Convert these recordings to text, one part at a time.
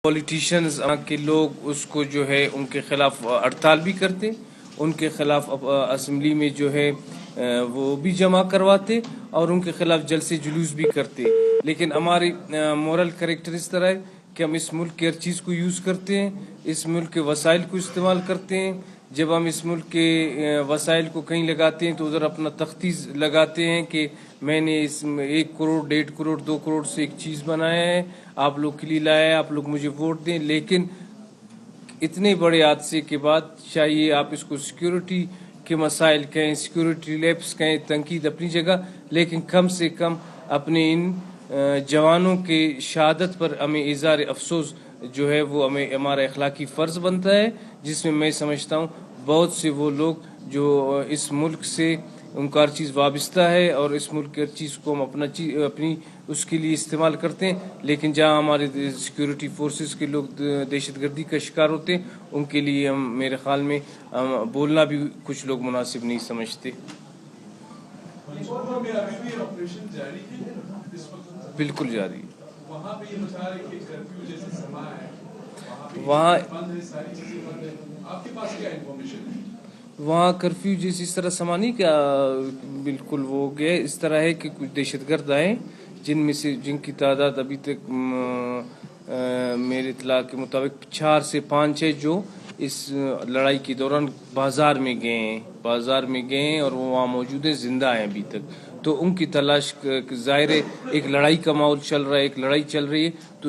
Politicians کے لوگ اس کو جو ہے ان کے خلاف ہڑتال بھی کرتے، ان کے خلاف اسمبلی میں جو ہے وہ بھی جمع کرواتے اور ان کے خلاف جلسے جلوس بھی کرتے. لیکن ہماری مورل کریکٹر اس طرح ہے کہ ہم اس ملک کی ہر چیز کو یوز کرتے ہیں، اس ملک کے وسائل کو استعمال کرتے ہیں. جب ہم اس ملک کے وسائل کو کہیں لگاتے ہیں تو ادھر اپنا تختیز لگاتے ہیں کہ میں نے اس 1 کروڑ 1.5 کروڑ 2 کروڑ سے ایک چیز بنایا ہے، آپ لوگ کے لیے لایا ہے، آپ لوگ مجھے ووٹ دیں. لیکن اتنے بڑے حادثے کے بعد چاہیے آپ اس کو سیکیورٹی کے مسائل کہیں، سیکیورٹی لیپس کہیں، تنقید اپنی جگہ، لیکن کم سے کم اپنے ان جوانوں کے شہادت پر ہمیں اظہار افسوس جو ہے وہ ہمارا اخلاقی فرض بنتا ہے، جس میں میں سمجھتا ہوں بہت سے وہ لوگ جو اس ملک سے ان کا ہر چیز وابستہ ہے اور اس ملک کی ہر چیز کو ہم اپنی اس کے لیے استعمال کرتے ہیں، لیکن جہاں ہمارے سیکیورٹی فورسز کے لوگ دہشت گردی کا شکار ہوتے ہیں ان کے لیے ہم میرے خیال میں بولنا بھی کچھ لوگ مناسب نہیں سمجھتے. بالکل جاری وہاں کرفیو جیسی اس طرح سما نہیں کیا، بالکل وہ گئے اس طرح ہے کہ کچھ دہشت گرد آئے جن کی تعداد ابھی تک میرے اطلاع کے مطابق 4 سے 5 ہے جو اس لڑائی کے دوران بازار میں گئے ہیں اور وہ وہاں موجود ہیں، زندہ ہیں ابھی تک. تو ان کی تلاش ظاہر ہے ایک لڑائی کا ماحول چل رہا ہے، ایک لڑائی چل رہی ہے تو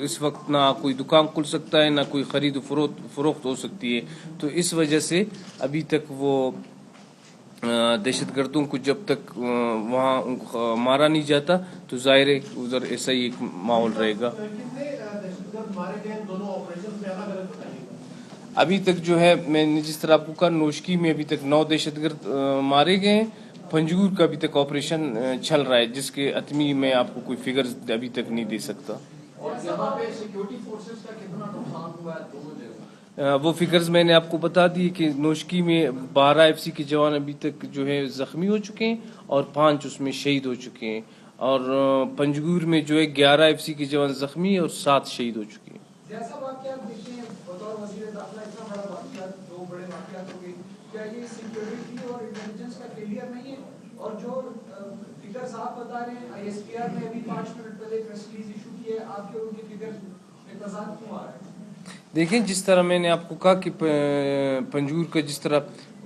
اس وقت نہ کوئی دکان کھل سکتا ہے، نہ کوئی خرید و فروخت ہو سکتی ہے. تو اس وجہ سے ابھی تک وہ دہشت گردوں کو جب تک وہاں مارا نہیں جاتا تو ظاہر ہے ادھر ایسا ہی ایک ماحول رہے گا. ابھی تک جو ہے میں نے جس طرح آپ کو کہا، نوشکی میں ابھی تک 9 دہشت گرد مارے گئے ہیں. پنجگور کا ابھی تک آپریشن چل رہا ہے جس کے حتمی میں آپ کو کوئی فگرز ابھی تک نہیں دے سکتا. وہ فگرز میں نے آپ کو بتا دی کہ نوشکی میں 12 FCC کے جوان ابھی تک جو ہے زخمی ہو چکے ہیں اور 5 اس میں شہید ہو چکے ہیں، اور پنجگور میں جو ہے 11 FCC کے جوان زخمی اور 7 شہید ہو چکے ہیں. جیسا واقعات دیکھتے ہیں بطور وزیر داخلہ، اتنا بڑا واقعات، 2 بڑے واقعات ہو گئے، کیا یہ سیکیورٹی اور انٹیلیجنس کا فیلئر نہیں ہے؟ اور جو فگرز آپ بتا رہے ہیں، ISPR نے ابھی 5 منٹ پہلے پریس ریلیز ایشو کی ہے، آپ کے ان کی فگرز میں تضاد کیوں آ رہا ہے؟ دیکھیں جس طرح میں نے آپ کو کہا کہ پنجور کا جس طرح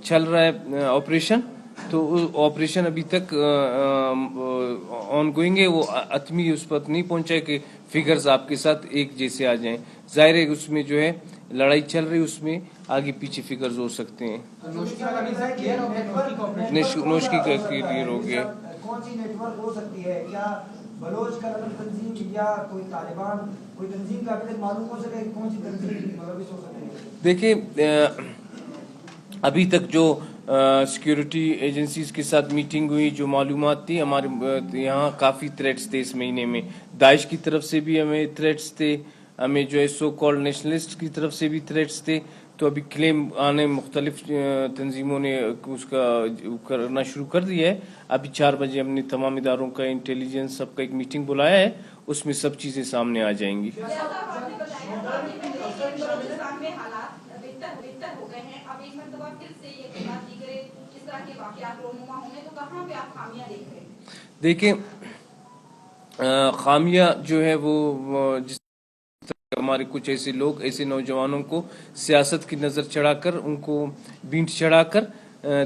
چل رہا ہے آپریشن، تو آپریشن ابھی تک آن گوئنگ ہے. وہ حتمی اس پر نہیں پہنچا ہے کہ فگرز آپ کے ساتھ ایک جیسے آ جائیں. ظاہر ہے اس میں جو ہے لڑائی چل رہی، اس میں آگے پیچھے فگرز ہو سکتے ہیں. نوشکی کا کلیئر ہو گیا. کون سی نیٹ ورک ہو سکتی ہے؟ کیا بلوچ کا تنظیم یا کوئی طالبان کوئی تنظیم کا ابھی تک معلوم ہو سکے کہ کون سی تنظیم ملوث ہو سکتی ہے؟ دیکھیں ابھی تک جو سیکیورٹی ایجنسیز کے ساتھ میٹنگ ہوئی، جو معلومات تھی، ہمارے یہاں کافی تھریٹس تھے اس مہینے میں. داعش کی طرف سے بھی ہمیں تھریٹس تھے، ہمیں جو ہے سو کالڈ نیشنلسٹ کی طرف سے بھی تھریٹس تھے. تو ابھی کلیم آنے مختلف تنظیموں نے اس کا کرنا شروع کر دیا ہے. ابھی 4 بجے ہم نے تمام اداروں کا انٹیلیجنس سب کا ایک میٹنگ بلایا ہے، اس میں سب چیزیں سامنے آ جائیں گی. دیکھیں خامیہ جو ہے وہ جس ہمارے کچھ ایسے لوگ، ایسے نوجوانوں کو سیاست کی نظر چڑھا کر، ان کو بینٹ چڑھا کر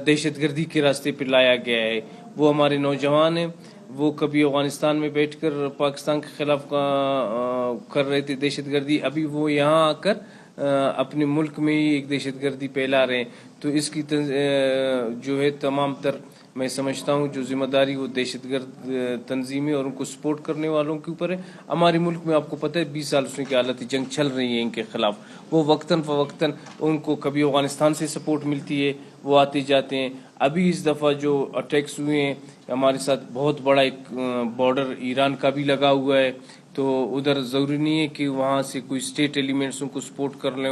دہشت گردی کے راستے پہ لایا گیا ہے. وہ ہمارے نوجوان ہیں، وہ کبھی افغانستان میں بیٹھ کر پاکستان کے خلاف کر رہے تھے دہشت گردی، ابھی وہ یہاں آ کر اپنے ملک میں ہی ایک دہشت گردی پھیلا رہے ہیں. تو اس کی جو ہے تمام تر میں سمجھتا ہوں جو ذمہ داری وہ دہشت گرد تنظیمیں اور ان کو سپورٹ کرنے والوں کے اوپر ہے. ہمارے ملک میں آپ کو پتہ ہے 20 سال سے کی حالت جنگ چل رہی ہے ان کے خلاف. وہ وقتاً فوقتاً ان کو کبھی افغانستان سے سپورٹ ملتی ہے، وہ آتے جاتے ہیں. ابھی اس دفعہ جو اٹیکس ہوئے ہیں ہمارے ساتھ، بہت بڑا ایک بارڈر ایران کا بھی لگا ہوا ہے، تو ادھر ضروری نہیں ہے کہ وہاں سے کوئی اسٹیٹ ایلیمنٹس ان کو سپورٹ کر لیں.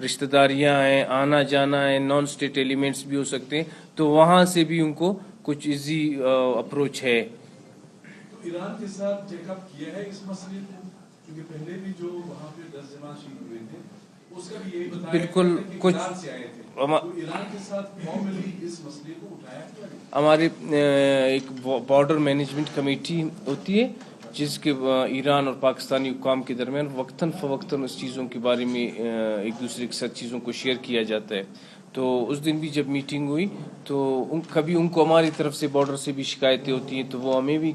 رشتہ داریاں ہیں، آنا جانا ہے، نان اسٹیٹ ایلیمنٹس بھی ہو سکتے ہیں، تو وہاں سے بھی ان کو کچھ ایزی اپروچ ہے. ایران کے ساتھ چیک اپ کیا ہے اس مسئلے کو؟ کیونکہ پہلے بھی جو بالکل کچھ ہمارے ایک بارڈر مینجمنٹ کمیٹی ہوتی ہے جس کے ایران اور پاکستانی حکام کے درمیان وقتاً فوقتاً اس چیزوں کے بارے میں ایک دوسرے کے ساتھ چیزوں کو شیئر کیا جاتا ہے. تو اس دن بھی جب میٹنگ ہوئی تو کبھی ان کو ہماری طرف سے بارڈر سے بھی شکایتیں ہوتی ہیں تو وہ ہمیں بھی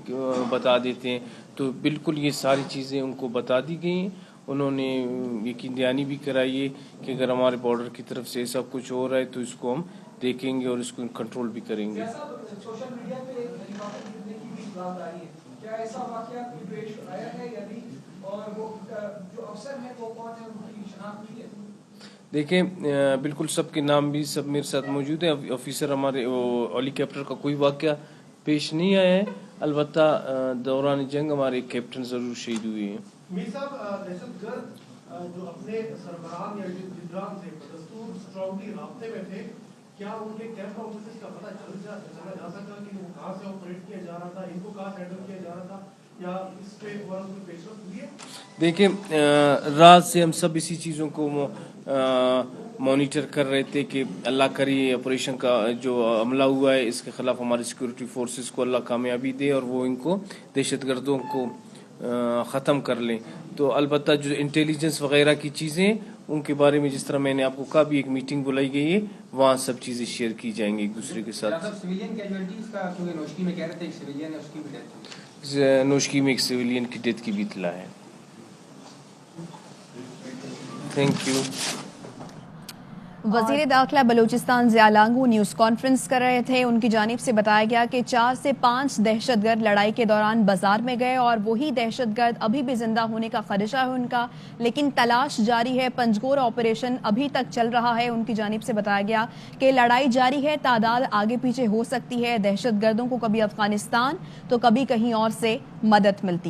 بتا دیتے ہیں. تو بالکل یہ ساری چیزیں ان کو بتا دی گئی ہیں. انہوں نے یقین دہانی بھی کرائی ہے کہ اگر ہمارے بارڈر کی طرف سے ایسا کچھ ہو رہا ہے تو اس کو ہم دیکھیں گے اور اس کو کنٹرول بھی کریں گے. سوشل میڈیا پہ ہیلیکاپٹر گرنے کی بھی بات آ رہی ہے, کیا ایسا واقعہ پیش آیا ہے یا نہیں, اور وہ جو افسر ہیں وہ کون ہے, ان کی شناخت ہوئی ہے؟ دیکھیں بالکل سب کے نام بھی سب میرے ساتھ موجود ہیں. آفیسر ہمارے ہیلی کاپٹر کا کوئی واقعہ پیش نہیں آیا ہے, البتہ دوران جنگ ہمارے ایک کیپٹن ضرور شہید ہوئے ہیں. میر صاحب, دہشت گرد جو اپنے سربراہ یا جدران سے بدستور اسٹرانگلی رابطے میں تھے, کیا ان کے کیمپ آفیسز کا پتہ چلا جا سکا کہ وہ کہاں سے آپریٹ کیا جا رہا تھا, ان کو کہاں ہینڈل کیا جا رہا تھا, یا اس پہ کوئی پیش رفت ہوئی ہے؟ دیکھیں رات سے ہم سب اسی چیزوں کو مانیٹر کر رہے تھے کہ اللہ کرے آپریشن کا جو عملہ ہوا ہے اس کے خلاف ہماری سیکورٹی فورسز کو اللہ کامیابی دے اور وہ ان کو دہشت گردوں کو ختم کر لیں. تو البتہ جو انٹیلیجنس وغیرہ کی چیزیں ان کے بارے میں جس طرح میں نے آپ کو کہا بھی ایک میٹنگ بلائی گئی ہے, وہاں سب چیزیں شیئر کی جائیں گی ایک دوسرے کے ساتھ. نوشکی میں ایک سویلین کی ڈیتھ کی بھی اطلاع ہے. Thank you. وزیر داخلہ بلوچستان ضیاء لانگو نیوز کانفرنس کر رہے تھے. ان کی جانب سے بتایا گیا کہ 4 سے 5 دہشت گرد لڑائی کے دوران بازار میں گئے اور وہی دہشت گرد ابھی بھی زندہ ہونے کا خدشہ ہے ان کا, لیکن تلاش جاری ہے. پنجگور آپریشن ابھی تک چل رہا ہے. ان کی جانب سے بتایا گیا کہ لڑائی جاری ہے, تعداد آگے پیچھے ہو سکتی ہے. دہشت گردوں کو کبھی افغانستان تو کبھی کہیں اور سے مدد ملتی ہے.